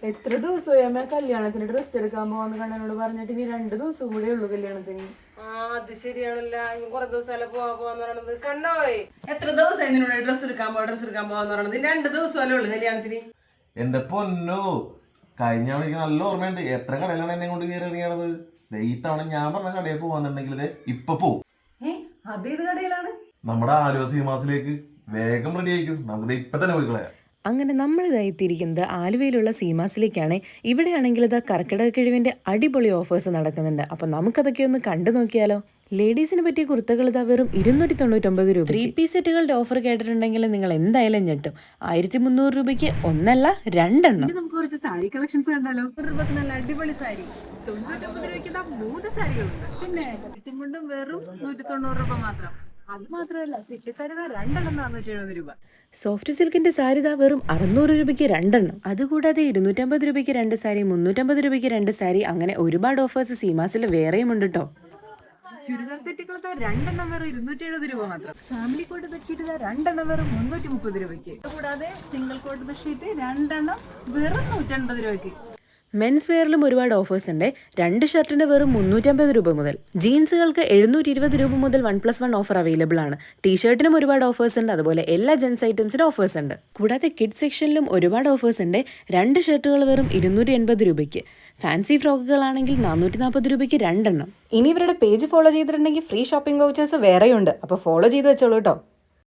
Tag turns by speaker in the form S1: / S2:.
S1: എത്ര ദിവസമായി അമ്മ കല്യാണത്തിന് ഡ്രസ്സ് എടുക്കാൻ പോവാന്ന് കണ്ണനോട് പറഞ്ഞിട്ട് ഇനി 2 ദിവസം കൂടെ ഉള്ളു കല്യാണത്തിന്.
S2: അത് ശരിയാണല്ല, കുറെ ദിവസം പോവാന്ന് പറയണത്. കണ്ണോയ് എത്ര ദിവസമായി നിന്നോട് ഡ്രസ്സ് എടുക്കാൻ പോവാന്ന് പറയണത്? 2 ദിവസമല്ലേ ഉള്ളു കല്യാണത്തിന്.
S3: എന്റെ പൊന്നോ, കഴിഞ്ഞ എനിക്ക് നല്ല ഓർമ്മയുണ്ട്. എത്ര കടയിലാണ് എന്നെ കൊണ്ട് കയറി ഇറങ്ങിയത്. ഈ തവണ ഞാൻ പറഞ്ഞ കടയിൽ പോവാന്നുണ്ടെങ്കിൽ ഇപ്പൊ പോവും.
S1: അതേത് കടയിലാണ്?
S3: നമ്മുടെ ആലുവ സീമാസിലേക്ക്. വേഗം റെഡി ആയിക്കും, നമുക്ക് ഇപ്പൊ തന്നെ പോയി കളയാം.
S4: അങ്ങനെ നമ്മൾ ഇതായിത്തിരിക്കുന്നത് ആലുവയിലുള്ള സീമാസിലേക്കാണ്. ഇവിടെയാണെങ്കിൽ ഇതാ കർക്കിടക കിഴിവിൻ്റെ അടിപൊളി ഓഫേഴ്സ് നടക്കുന്നുണ്ട്. അപ്പോൾ നമുക്കതൊക്കെ ഒന്ന് കണ്ടു നോക്കിയാലോ. ലേഡീസിന് പറ്റിയ കുർത്തകൾ ഇതാ വെറും 299 രൂപ. 3 പീസ് സെറ്റുകളുടെ ഓഫർ കേട്ടിട്ടുണ്ടെങ്കിൽ നിങ്ങൾ എന്തായാലും ഞെട്ടും. 1300 രൂപയ്ക്ക് ഒന്നല്ല 2 എണ്ണം.
S1: നമുക്ക് കുറച്ച് സാരി കളക്ഷൻസ് കണ്ടാലോ? 100 രൂപക്ക് നല്ല അടിപൊളി സാരി. 99 രൂപയ്ക്ക് 3 സാരികളുണ്ട്. പിന്നെ ചുറ്റുമുണ്ടും വെറും 190 രൂപ മാത്രം. അത് മാത്രമല്ല, സിറ്റി സാരി 2 എണ്ണം 470 രൂപ.
S4: സോഫ്റ്റ് സിൽക്കിന്റെ സാരി ഇതാ വെറും 600 രൂപയ്ക്ക് 2 എണ്ണം. അതുകൂടാതെ 250 രൂപയ്ക്ക് 2 സാരി, 350 രൂപയ്ക്ക് 2 സാരി, അങ്ങനെ ഒരുപാട് ഓഫേഴ്സ് സീമാസിൽ വേറെയും ഉണ്ട് കേട്ടോ.
S1: ചുരിദാർ സെറ്റുകൾ 2 എണ്ണം വെറും 270 രൂപ മാത്രം. ഫാമിലി കോട്ട് ബെഡ്ഷീറ്റ് 2 എണ്ണം വെറും 330 രൂപയ്ക്ക്. കൂടാതെ സിംഗിൾ കോട്ട് ബെഡ്ഷീറ്റ് 2 എണ്ണം വെറും 180 രൂപയ്ക്ക്.
S4: മെൻസ് വെയറിലും ഒരുപാട് ഓഫേഴ്സ് ഉണ്ട്. 2 ഷർട്ടിന് വെറും 350 രൂപ മുതൽ. ജീൻസുകൾക്ക് 720 രൂപ മുതൽ 1+1 ഓഫർ അവൈലബിൾ ആണ്. ടീഷർട്ടിനും ഒരുപാട് ഓഫേഴ്സ് ഉണ്ട്. അതുപോലെ എല്ലാ ജെൻസ് ഐറ്റംസിനും ഓഫേഴ്സ് ഉണ്ട്. കൂടാതെ കിഡ്സ് സെക്ഷനിലും ഒരുപാട് ഓഫേഴ്സ് ഉണ്ട്. 2 ഷർട്ടുകൾ വെറും 280 രൂപയ്ക്ക്. ഫാൻസി ഫ്രോക്കുകളാണെങ്കിൽ 440 രൂപയ്ക്ക് 2 എണ്ണം. ഇനി ഇവരുടെ പേജ് ഫോളോ ചെയ്തിട്ടുണ്ടെങ്കിൽ ഫ്രീ ഷോപ്പിംഗ് വൗച്ചേഴ്സ് വേറെയുണ്ട്. അപ്പോൾ ഫോളോ ചെയ്ത് വെച്ചോളൂ കേട്ടോ.